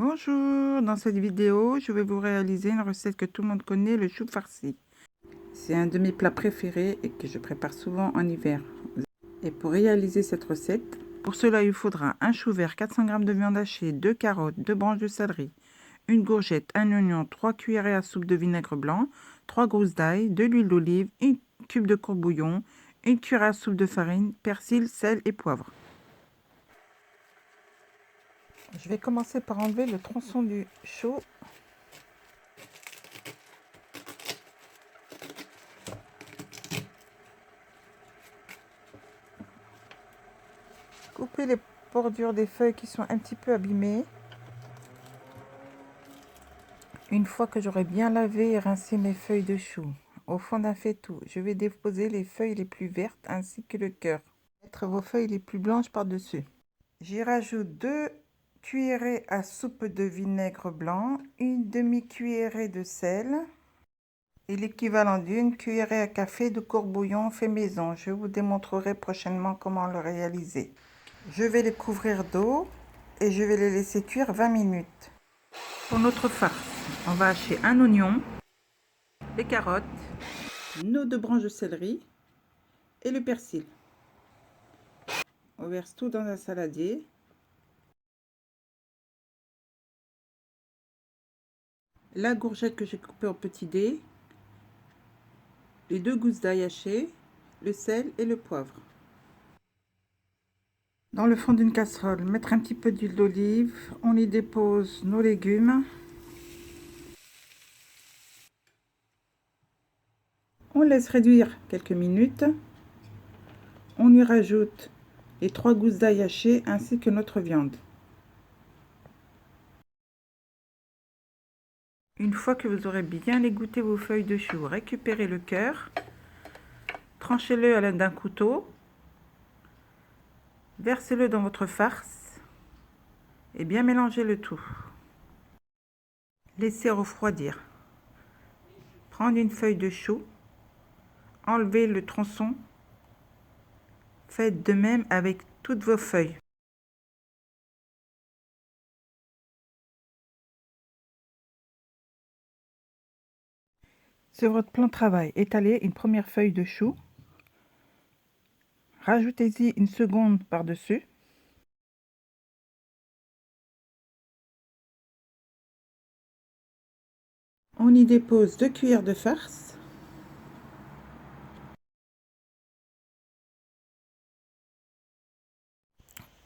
Bonjour, dans cette vidéo, je vais vous réaliser une recette que tout le monde connaît, le chou farci. C'est un de mes plats préférés et que je prépare souvent en hiver. Et pour réaliser cette recette, pour cela il faudra un chou vert, 400 g de viande hachée, 2 carottes, 2 branches de céleri, une courgette, un oignon, 3 cuillerées à soupe de vinaigre blanc, 3 gousses d'ail, de l'huile d'olive, une cube de court bouillon, une cuillère à soupe de farine, persil, sel et poivre. Je vais commencer par enlever le tronçon du chou. Couper les bordures des feuilles qui sont un petit peu abîmées. Une fois que j'aurai bien lavé et rincé mes feuilles de chou, au fond d'un faitout, je vais déposer les feuilles les plus vertes ainsi que le cœur. Mettre vos feuilles les plus blanches par-dessus. J'y rajoute 2 cuillerées à soupe de vinaigre blanc, une demi-cuillerée de sel et l'équivalent d'une cuillerée à café de court bouillon fait maison. Je vous démontrerai prochainement comment le réaliser. Je vais les couvrir d'eau et je vais les laisser cuire 20 minutes. Pour notre farce, on va hacher un oignon, des carottes, nos 2 branches de céleri et le persil. On verse tout dans un saladier. La courgette que j'ai coupée en petits dés, les 2 gousses d'ail hachées, le sel et le poivre. Dans le fond d'une casserole, mettre un petit peu d'huile d'olive, on y dépose nos légumes. On laisse réduire quelques minutes. On y rajoute les 3 gousses d'ail hachées ainsi que notre viande. Une fois que vous aurez bien égoutté vos feuilles de chou, récupérez le cœur, tranchez-le à l'aide d'un couteau, versez-le dans votre farce et bien mélangez le tout. Laissez refroidir. Prendre une feuille de chou, enlevez le tronçon. Faites de même avec toutes vos feuilles. Sur votre plan de travail, étalez une première feuille de chou. Rajoutez-y une seconde par-dessus. On y dépose 2 cuillères de farce.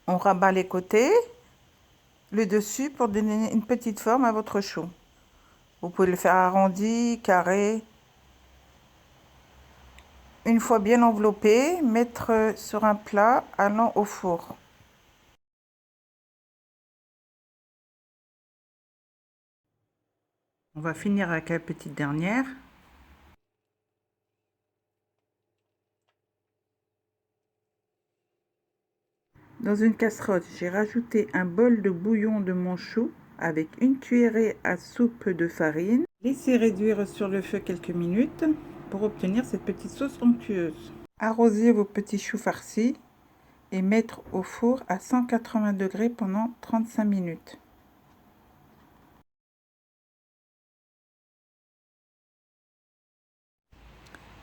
On rabat les côtés, le dessus pour donner une petite forme à votre chou. Vous pouvez le faire arrondi, carré. Une fois bien enveloppé, mettre sur un plat allant au four. On va finir avec la petite dernière. Dans une casserole, j'ai rajouté un bol de bouillon de mon chou avec une cuillerée à soupe de farine. Laissez réduire sur le feu quelques minutes pour obtenir cette petite sauce onctueuse. Arrosez vos petits choux farcis et mettre au four à 180 degrés pendant 35 minutes.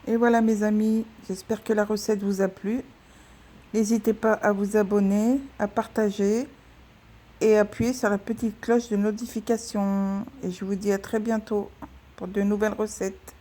Et voilà mes amis, j'espère que la recette vous a plu. N'hésitez pas à vous abonner, à partager et appuyer sur la petite cloche de notification. Et je vous dis à très bientôt pour de nouvelles recettes.